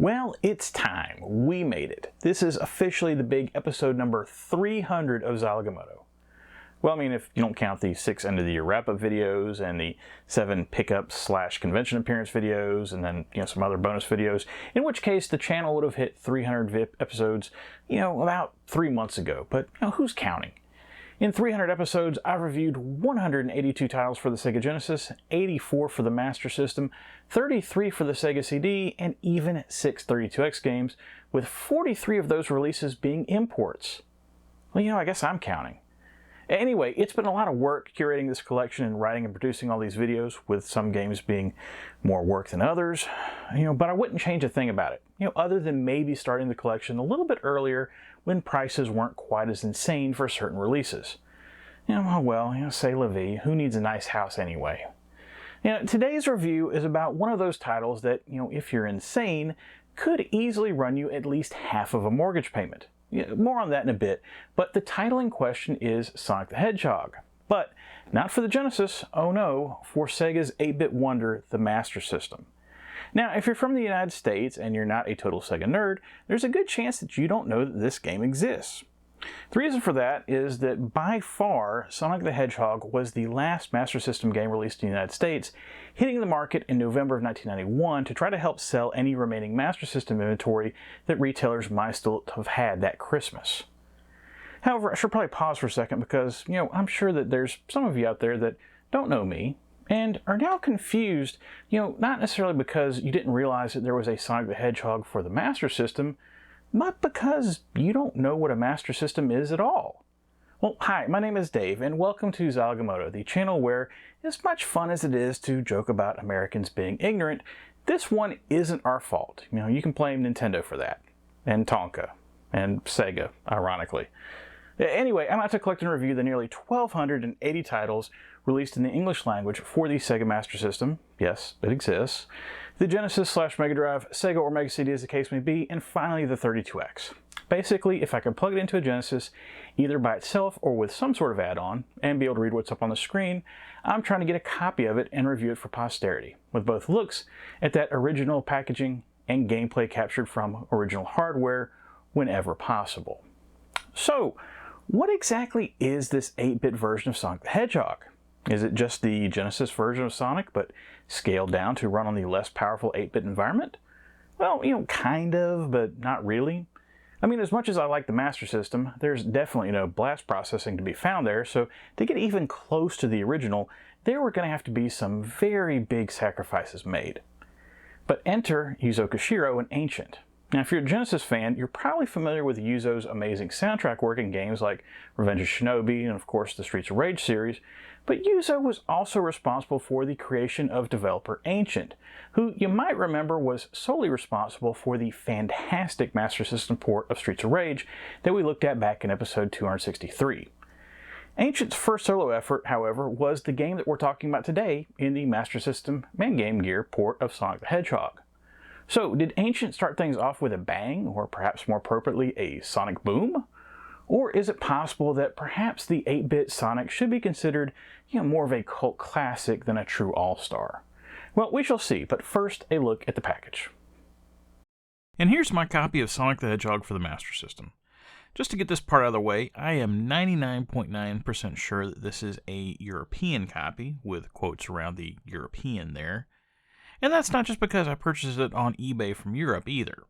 Well, it's time. We made it. This is officially the big episode number 300 of Zilog and Moto. Well, I mean, if you don't count the 6 end-of-the-year wrap-up videos and the 7 pickup/convention appearance videos, and then, some other bonus videos, in which case the channel would have hit 300 episodes, about 3 months ago. But, who's counting? In 300 episodes, I've reviewed 182 titles for the Sega Genesis, 84 for the Master System, 33 for the Sega CD, and even 6 32X games, with 43 of those releases being imports. Well, I guess I'm counting. Anyway, it's been a lot of work curating this collection and writing and producing all these videos, with some games being more work than others, but I wouldn't change a thing about it, other than maybe starting the collection a little bit earlier when prices weren't quite as insane for certain releases. C'est la vie, who needs a nice house anyway? Today's review is about one of those titles that, if you're insane, could easily run you at least half of a mortgage payment. More on that in a bit, but the title in question is Sonic the Hedgehog. But not for the Genesis, oh no, for Sega's 8-bit wonder, the Master System. Now, if you're from the United States and you're not a total Sega nerd, there's a good chance that you don't know that this game exists. The reason for that is that by far, Sonic the Hedgehog was the last Master System game released in the United States, hitting the market in November of 1991 to try to help sell any remaining Master System inventory that retailers might still have had that Christmas. However, I should probably pause for a second because, I'm sure that there's some of you out there that don't know me and are now confused, not necessarily because you didn't realize that there was a Sonic the Hedgehog for the Master System, but because you don't know what a Master System is at all. Well, hi, my name is Dave, and welcome to Zilog and Moto, the channel where, as much fun as it is to joke about Americans being ignorant, this one isn't our fault. You can blame Nintendo for that, and Tonka, and Sega, ironically. Anyway, I'm out to collect and review the nearly 1,280 titles released in the English language for the Sega Master System. Yes, it exists. The Genesis/Mega Drive, Sega or Mega CD as the case may be, and finally the 32X. Basically, if I could plug it into a Genesis, either by itself or with some sort of add-on, and be able to read what's up on the screen, I'm trying to get a copy of it and review it for posterity, with both looks at that original packaging and gameplay captured from original hardware whenever possible. So, what exactly is this 8-bit version of Sonic the Hedgehog? Is it just the Genesis version of Sonic, but scaled down to run on the less powerful 8-bit environment? Well, kind of, but not really. I mean, as much as I like the Master System, there's definitely no blast processing to be found there, so to get even close to the original, there were going to have to be some very big sacrifices made. But enter Yuzo Koshiro in Ancient. Now, if you're a Genesis fan, you're probably familiar with Yuzo's amazing soundtrack work in games like Revenge of Shinobi and, of course, the Streets of Rage series, but Yuzo was also responsible for the creation of developer Ancient, who you might remember was solely responsible for the fantastic Master System port of Streets of Rage that we looked at back in episode 263. Ancient's first solo effort, however, was the game that we're talking about today in the Master System and Game Gear port of Sonic the Hedgehog. So, did Ancient start things off with a bang, or perhaps more appropriately, a sonic boom? Or is it possible that perhaps the 8-bit Sonic should be considered, more of a cult classic than a true all-star? Well, we shall see, but first, a look at the package. And here's my copy of Sonic the Hedgehog for the Master System. Just to get this part out of the way, I am 99.9% sure that this is a European copy, with quotes around the European there. And that's not just because I purchased it on eBay from Europe either.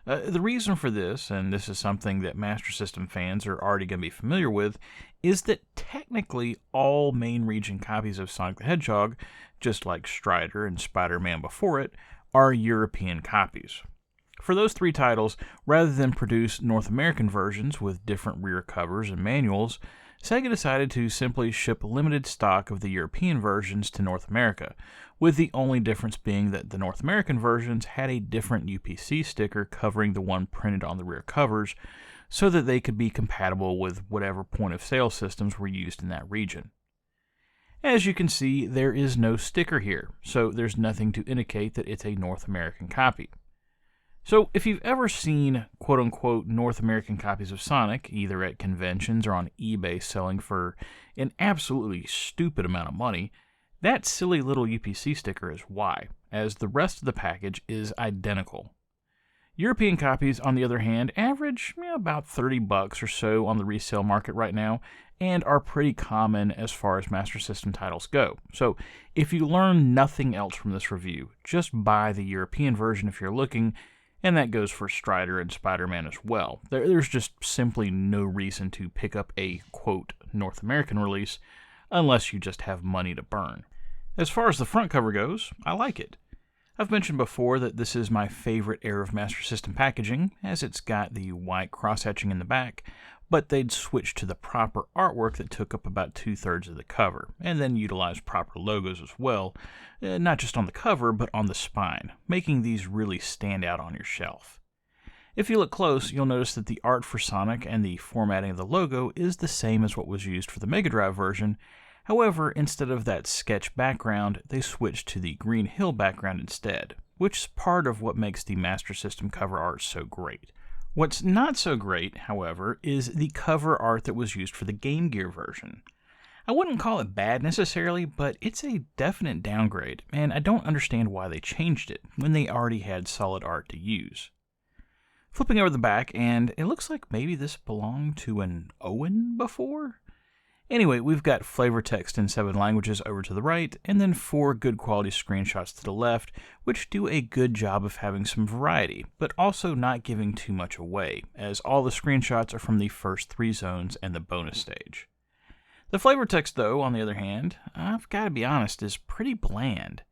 The reason for this, and this is something that Master System fans are already going to be familiar with, is that technically all main region copies of Sonic the Hedgehog, just like Strider and Spider-Man before it, are European copies. For those 3 titles, rather than produce North American versions with different rear covers and manuals, Sega decided to simply ship limited stock of the European versions to North America, with the only difference being that the North American versions had a different UPC sticker covering the one printed on the rear covers, so that they could be compatible with whatever point-of-sale systems were used in that region. As you can see, there is no sticker here, so there's nothing to indicate that it's a North American copy. So, if you've ever seen quote-unquote North American copies of Sonic, either at conventions or on eBay selling for an absolutely stupid amount of money, that silly little UPC sticker is why, as the rest of the package is identical. European copies, on the other hand, average about $30 or so on the resale market right now, and are pretty common as far as Master System titles go. So if you learn nothing else from this review, just buy the European version if you're looking, and that goes for Strider and Spider-Man as well. There's just simply no reason to pick up a, quote, North American release, unless you just have money to burn. As far as the front cover goes, I like it. I've mentioned before that this is my favorite era of Master System packaging, as it's got the white cross-hatching in the back, but they'd switched to the proper artwork that took up about 2/3 of the cover, and then utilized proper logos as well, not just on the cover, but on the spine, making these really stand out on your shelf. If you look close, you'll notice that the art for Sonic and the formatting of the logo is the same as what was used for the Mega Drive version. However, instead of that sketch background, they switched to the Green Hill background instead, which is part of what makes the Master System cover art so great. What's not so great, however, is the cover art that was used for the Game Gear version. I wouldn't call it bad necessarily, but it's a definite downgrade, and I don't understand why they changed it when they already had solid art to use. Flipping over the back, and it looks like maybe this belonged to an Owen before? Anyway, we've got flavor text in 7 languages over to the right, and then 4 good quality screenshots to the left, which do a good job of having some variety, but also not giving too much away, as all the screenshots are from the first 3 zones and the bonus stage. The flavor text, though, on the other hand, I've got to be honest, is pretty bland.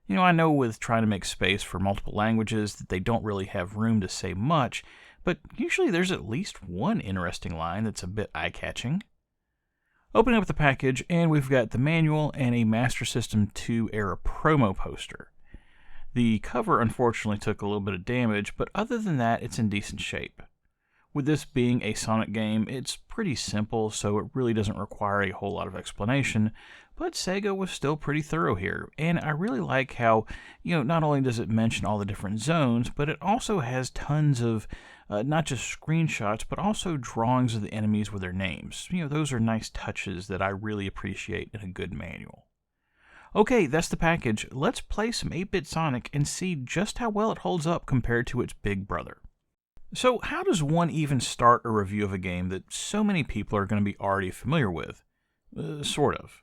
I know with trying to make space for multiple languages that they don't really have room to say much, but usually there's at least one interesting line that's a bit eye-catching. Opening up the package, and we've got the manual and a Master System 2 era promo poster. The cover unfortunately took a little bit of damage, but other than that, it's in decent shape. With this being a Sonic game, it's pretty simple, so it really doesn't require a whole lot of explanation, but Sega was still pretty thorough here, and I really like how, not only does it mention all the different zones, but it also has tons of not just screenshots, but also drawings of the enemies with their names. Those are nice touches that I really appreciate in a good manual. Okay, that's the package. Let's play some 8-Bit Sonic and see just how well it holds up compared to its big brother. So how does one even start a review of a game that so many people are going to be already familiar with? Sort of.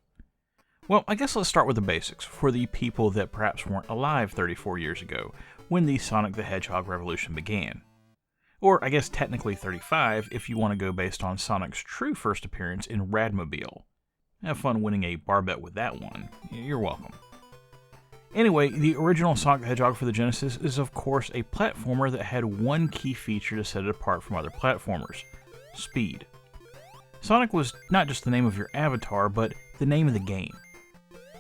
Well, I guess let's start with the basics, for the people that perhaps weren't alive 34 years ago, when the Sonic the Hedgehog revolution began. Or I guess technically 35 if you want to go based on Sonic's true first appearance in Radmobile. Have fun winning a bar bet with that one. You're welcome. Anyway, the original Sonic the Hedgehog for the Genesis is of course a platformer that had one key feature to set it apart from other platformers: speed. Sonic was not just the name of your avatar, but the name of the game.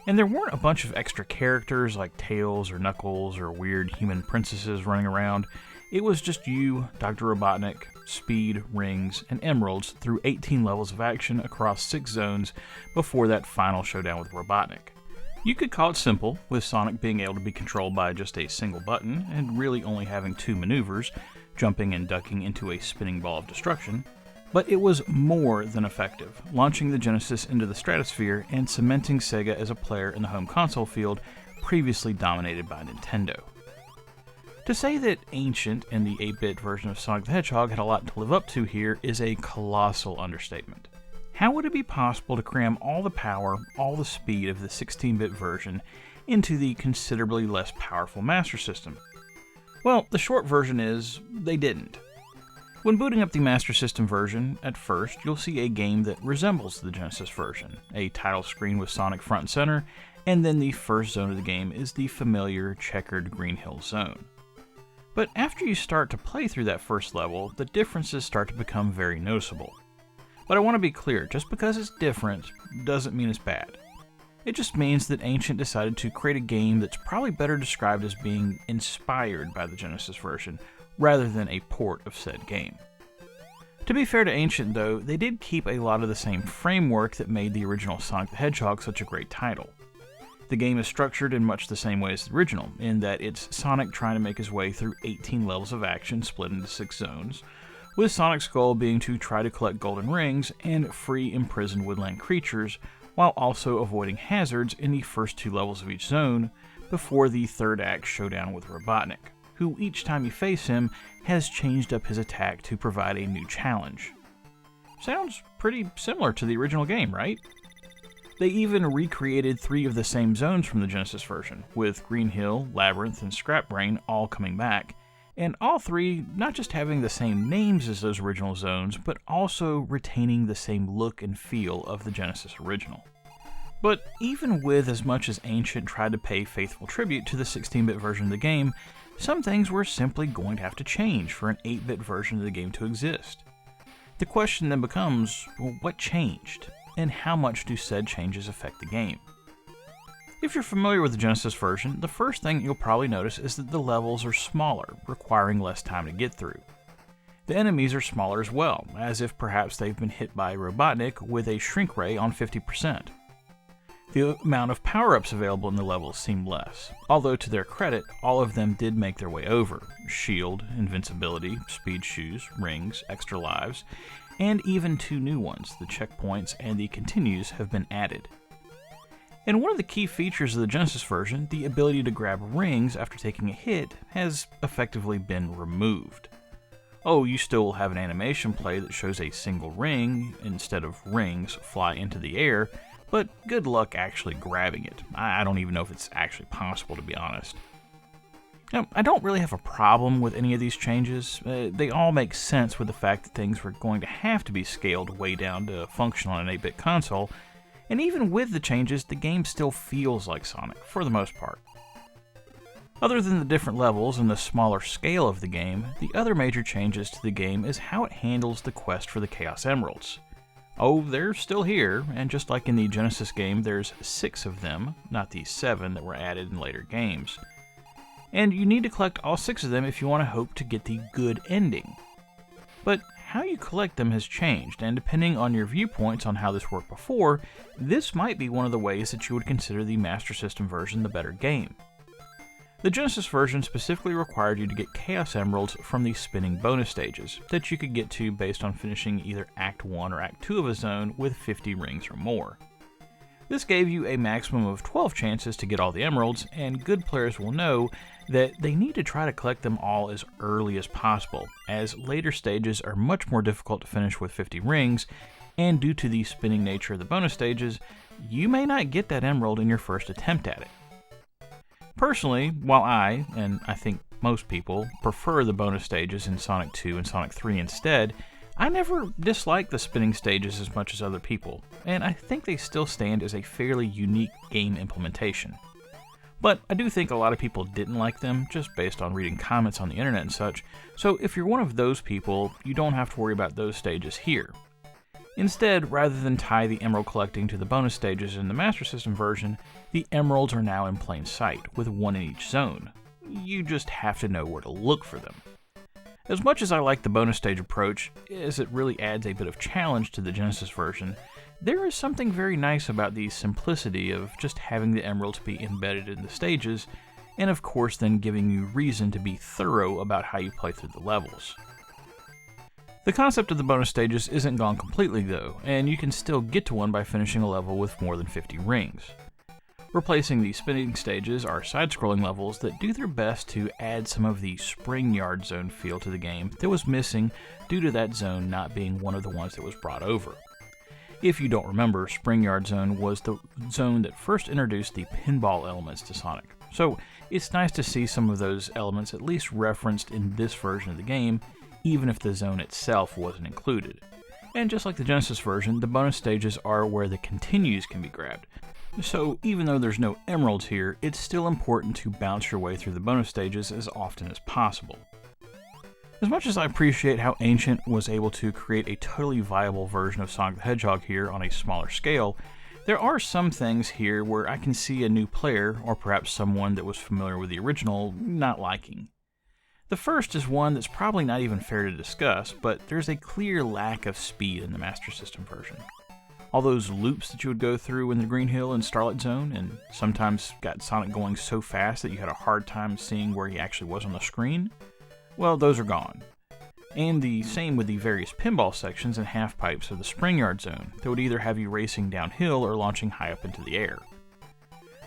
And there weren't a bunch of extra characters like Tails or Knuckles or weird human princesses running around. It was just you, Dr. Robotnik, speed, rings, and emeralds through 18 levels of action across 6 zones before that final showdown with Robotnik. You could call it simple, with Sonic being able to be controlled by just a single button and really only having 2 maneuvers, jumping and ducking into a spinning ball of destruction. But it was more than effective, launching the Genesis into the stratosphere and cementing Sega as a player in the home console field previously dominated by Nintendo. To say that Ancient and the 8-bit version of Sonic the Hedgehog had a lot to live up to here is a colossal understatement. How would it be possible to cram all the power, all the speed of the 16-bit version into the considerably less powerful Master System? Well, the short version is, they didn't. When booting up the Master System version, at first you'll see a game that resembles the Genesis version, a title screen with Sonic front and center, and then the first zone of the game is the familiar checkered Green Hill zone. But after you start to play through that first level, the differences start to become very noticeable. But I want to be clear, just because it's different doesn't mean it's bad. It just means that Ancient decided to create a game that's probably better described as being inspired by the Genesis version, rather than a port of said game. To be fair to Ancient though, they did keep a lot of the same framework that made the original Sonic the Hedgehog such a great title. The game is structured in much the same way as the original, in that it's Sonic trying to make his way through 18 levels of action split into 6 zones, with Sonic's goal being to try to collect golden rings and free imprisoned woodland creatures, while also avoiding hazards in the first 2 levels of each zone, before the third act showdown with Robotnik. who each time you face him has changed up his attack to provide a new challenge. Sounds pretty similar to the original game, right? They even recreated 3 of the same zones from the Genesis version, with Green Hill, Labyrinth, and Scrap Brain all coming back, and all 3 not just having the same names as those original zones, but also retaining the same look and feel of the Genesis original. But even with as much as Ancient tried to pay faithful tribute to the 16-bit version of the game, some things were simply going to have to change for an 8-bit version of the game to exist. The question then becomes, well, what changed? And how much do said changes affect the game? If you're familiar with the Genesis version, the first thing you'll probably notice is that the levels are smaller, requiring less time to get through. The enemies are smaller as well, as if perhaps they've been hit by Robotnik with a shrink ray on 50%. The amount of power-ups available in the levels seem less, although to their credit, all of them did make their way over. Shield, invincibility, speed shoes, rings, extra lives, and even 2 new ones, the checkpoints and the continues, have been added. And one of the key features of the Genesis version, the ability to grab rings after taking a hit, has effectively been removed. Oh, you still will have an animation play that shows a single ring instead of rings fly into the air, but good luck actually grabbing it. I don't even know if it's actually possible, to be honest. Now, I don't really have a problem with any of these changes. They all make sense with the fact that things were going to have to be scaled way down to function on an 8-bit console, and even with the changes, the game still feels like Sonic, for the most part. Other than the different levels and the smaller scale of the game, the other major changes to the game is how it handles the quest for the Chaos Emeralds. Oh, they're still here, and just like in the Genesis game, there's 6 of them, not the 7 that were added in later games. And you need to collect all 6 of them if you want to hope to get the good ending. But how you collect them has changed, and depending on your viewpoints on how this worked before, this might be one of the ways that you would consider the Master System version the better game. The Genesis version specifically required you to get Chaos Emeralds from the spinning bonus stages, that you could get to based on finishing either Act 1 or Act 2 of a zone with 50 rings or more. This gave you a maximum of 12 chances to get all the emeralds, and good players will know that they need to try to collect them all as early as possible, as later stages are much more difficult to finish with 50 rings, and due to the spinning nature of the bonus stages, you may not get that emerald in your first attempt at it. Personally, while I, and I think most people, prefer the bonus stages in Sonic 2 and Sonic 3 instead, I never disliked the spinning stages as much as other people, and I think they still stand as a fairly unique game implementation. But I do think a lot of people didn't like them, just based on reading comments on the internet and such, so if you're one of those people, you don't have to worry about those stages here. Instead, rather than tie the emerald collecting to the bonus stages in the Master System version, the emeralds are now in plain sight, with 1 in each zone. You just have to know where to look for them. As much as I like the bonus stage approach, as it really adds a bit of challenge to the Genesis version, there is something very nice about the simplicity of just having the emeralds be embedded in the stages, and of course then giving you reason to be thorough about how you play through the levels. The concept of the bonus stages isn't gone completely though, and you can still get to one by finishing a level with more than 50 rings. Replacing the spinning stages are side-scrolling levels that do their best to add some of the Spring Yard Zone feel to the game that was missing due to that zone not being one of the ones that was brought over. If you don't remember, Spring Yard Zone was the zone that first introduced the pinball elements to Sonic, so it's nice to see some of those elements at least referenced in this version of the game, even if the zone itself wasn't included. And just like the Genesis version, the bonus stages are where the continues can be grabbed. So even though there's no emeralds here, it's still important to bounce your way through the bonus stages as often as possible. As much as I appreciate how Ancient was able to create a totally viable version of Sonic the Hedgehog here on a smaller scale, there are some things here where I can see a new player, or perhaps someone that was familiar with the original, not liking. The first is one that's probably not even fair to discuss, but there's a clear lack of speed in the Master System version. All those loops that you would go through in the Green Hill and Starlight Zone, and sometimes got Sonic going so fast that you had a hard time seeing where he actually was on the screen, well, those are gone. And the same with the various pinball sections and half-pipes of the Spring Yard Zone that would either have you racing downhill or launching high up into the air.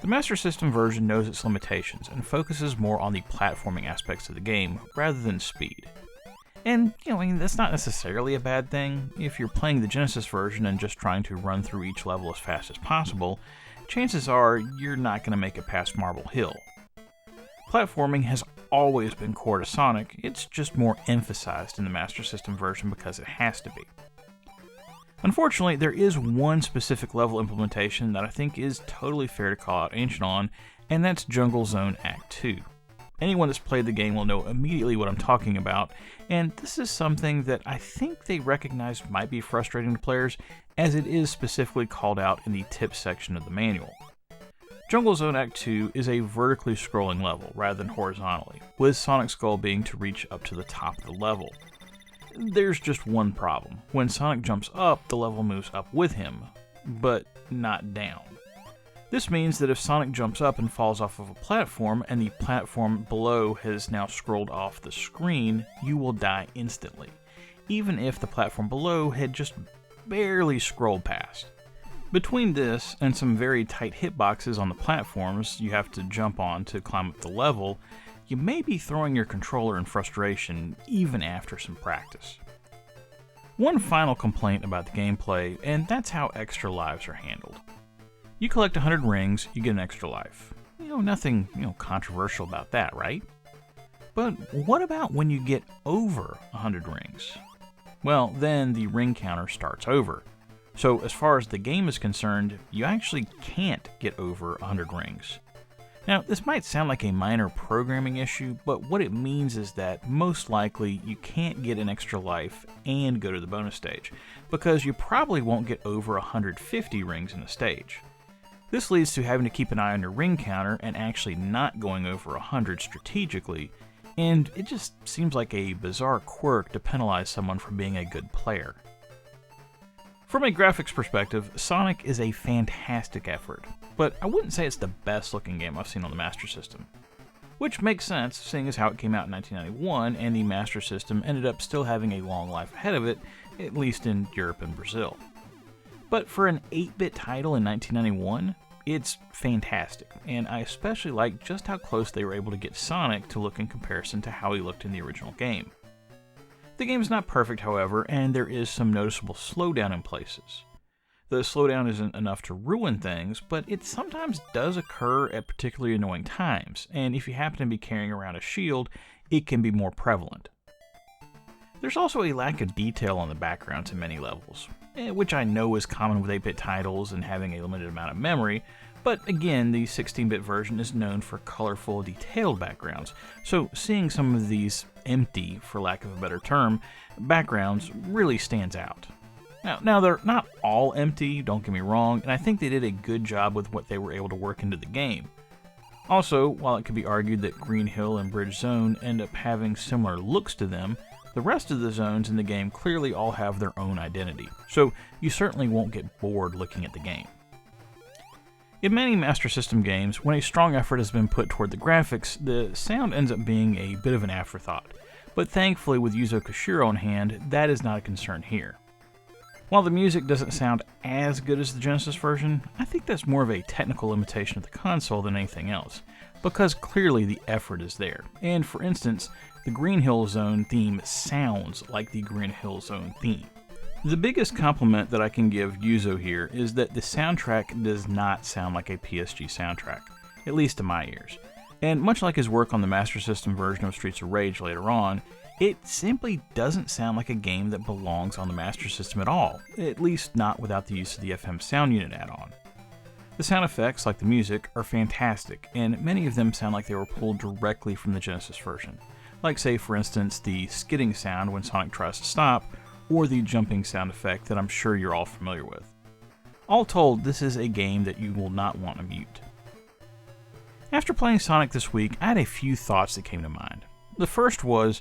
The Master System version knows its limitations and focuses more on the platforming aspects of the game rather than speed. And, that's not necessarily a bad thing. If you're playing the Genesis version and just trying to run through each level as fast as possible, chances are you're not going to make it past Marble Hill. Platforming has always been core to Sonic, it's just more emphasized in the Master System version because it has to be. Unfortunately, there is one specific level implementation that I think is totally fair to call out Ancient on, and that's Jungle Zone Act 2. Anyone that's played the game will know immediately what I'm talking about, and this is something that I think they recognize might be frustrating to players, as it is specifically called out in the tips section of the manual. Jungle Zone Act 2 is a vertically scrolling level rather than horizontally, with Sonic's goal being to reach up to the top of the level. There's just one problem. When Sonic jumps up, the level moves up with him, but not down. This means that if Sonic jumps up and falls off of a platform, and the platform below has now scrolled off the screen, you will die instantly, even if the platform below had just barely scrolled past. Between this and some very tight hitboxes on the platforms you have to jump on to climb up the level, you may be throwing your controller in frustration even after some practice. One final complaint about the gameplay, and that's how extra lives are handled. You collect 100 rings, you get an extra life. Nothing, controversial about that, right? But what about when you get over 100 rings? Well, then the ring counter starts over. So as far as the game is concerned, you actually can't get over 100 rings. Now, this might sound like a minor programming issue, but what it means is that most likely you can't get an extra life and go to the bonus stage, because you probably won't get over 150 rings in a stage. This leads to having to keep an eye on your ring counter and actually not going over 100 strategically, and it just seems like a bizarre quirk to penalize someone for being a good player. From a graphics perspective, Sonic is a fantastic effort, but I wouldn't say it's the best looking game I've seen on the Master System. Which makes sense, seeing as how it came out in 1991 and the Master System ended up still having a long life ahead of it, at least in Europe and Brazil. But for an 8-bit title in 1991, it's fantastic, and I especially like just how close they were able to get Sonic to look in comparison to how he looked in the original game. The game is not perfect, however, and there is some noticeable slowdown in places. The slowdown isn't enough to ruin things, but it sometimes does occur at particularly annoying times, and if you happen to be carrying around a shield, it can be more prevalent. There's also a lack of detail on the backgrounds in many levels, which I know is common with 8-bit titles and having a limited amount of memory, but again, the 16-bit version is known for colorful, detailed backgrounds, so seeing some of these empty, for lack of a better term, backgrounds really stands out. Now they're not all empty, don't get me wrong, and I think they did a good job with what they were able to work into the game. Also, while it could be argued that Green Hill and Bridge Zone end up having similar looks to them, the rest of the zones in the game clearly all have their own identity, so you certainly won't get bored looking at the game. In many Master System games, when a strong effort has been put toward the graphics, the sound ends up being a bit of an afterthought, but thankfully with Yuzo Koshiro on hand, that is not a concern here. While the music doesn't sound as good as the Genesis version, I think that's more of a technical limitation of the console than anything else, because clearly the effort is there, and for instance, the Green Hill Zone theme sounds like the Green Hill Zone theme. The biggest compliment that I can give Yuzo here is that the soundtrack does not sound like a PSG soundtrack, at least to my ears. And much like his work on the Master System version of Streets of Rage later on, it simply doesn't sound like a game that belongs on the Master System at all, at least not without the use of the FM Sound Unit add-on. The sound effects, like the music, are fantastic, and many of them sound like they were pulled directly from the Genesis version. Like, say, for instance, the skidding sound when Sonic tries to stop, or the jumping sound effect that I'm sure you're all familiar with. All told, this is a game that you will not want to mute. After playing Sonic this week, I had a few thoughts that came to mind. The first was,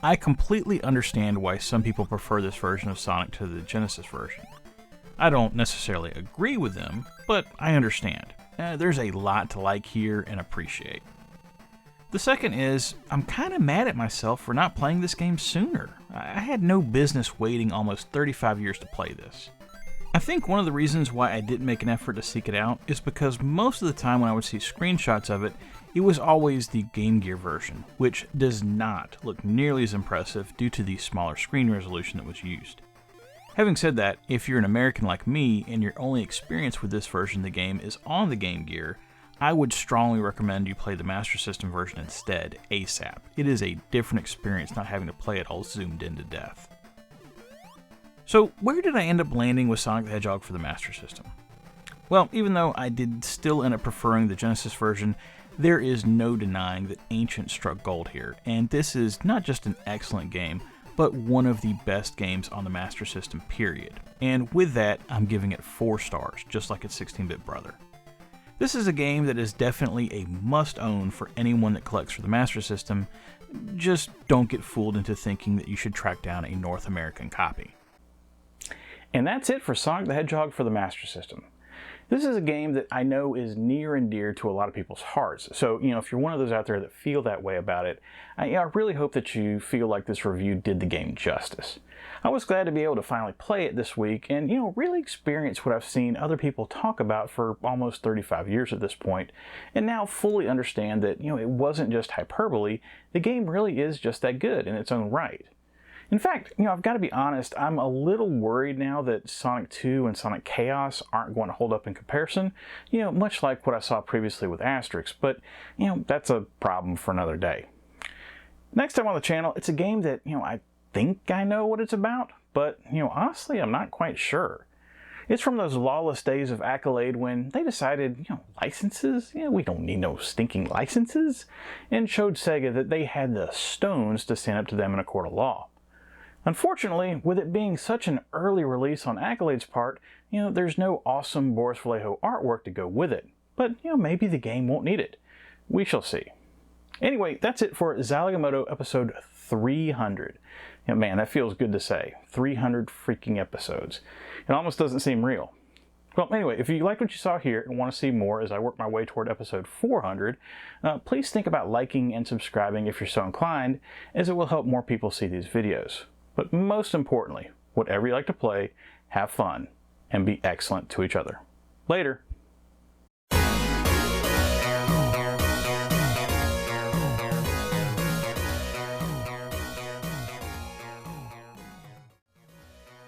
I completely understand why some people prefer this version of Sonic to the Genesis version. I don't necessarily agree with them, but I understand. There's a lot to like here and appreciate. The second is, I'm kind of mad at myself for not playing this game sooner. I had no business waiting almost 35 years to play this. I think one of the reasons why I didn't make an effort to seek it out is because most of the time when I would see screenshots of it, it was always the Game Gear version, which does not look nearly as impressive due to the smaller screen resolution that was used. Having said that, if you're an American like me and your only experience with this version of the game is on the Game Gear, I would strongly recommend you play the Master System version instead, ASAP. It is a different experience not having to play it all zoomed in to death. So where did I end up landing with Sonic the Hedgehog for the Master System? Well, even though I did still end up preferring the Genesis version, there is no denying that Ancient struck gold here, and this is not just an excellent game, but one of the best games on the Master System, period. And with that, I'm giving it 4 stars, just like its 16-bit brother. This is a game that is definitely a must-own for anyone that collects for the Master System. Just don't get fooled into thinking that you should track down a North American copy. And that's it for Sonic the Hedgehog for the Master System. This is a game that I know is near and dear to a lot of people's hearts. So, if you're one of those out there that feel that way about it, I really hope that you feel like this review did the game justice. I was glad to be able to finally play it this week and, really experience what I've seen other people talk about for almost 35 years at this point, and now fully understand that, it wasn't just hyperbole. The game really is just that good in its own right. In fact, I've got to be honest, I'm a little worried now that Sonic 2 and Sonic Chaos aren't going to hold up in comparison, much like what I saw previously with Asterix, but, that's a problem for another day. Next time on the channel, it's a game that, I think I know what it's about, but, honestly, I'm not quite sure. It's from those lawless days of Accolade when they decided, licenses? We don't need no stinking licenses, and showed Sega that they had the stones to stand up to them in a court of law. Unfortunately, with it being such an early release on Accolade's part, there's no awesome Boris Vallejo artwork to go with it. But, maybe the game won't need it. We shall see. Anyway, that's it for Zilog and Moto episode 300. Man, that feels good to say. 300 freaking episodes. It almost doesn't seem real. Well, anyway, if you liked what you saw here and want to see more as I work my way toward episode 400, please think about liking and subscribing if you're so inclined, as it will help more people see these videos. But most importantly, whatever you like to play, have fun and be excellent to each other. Later.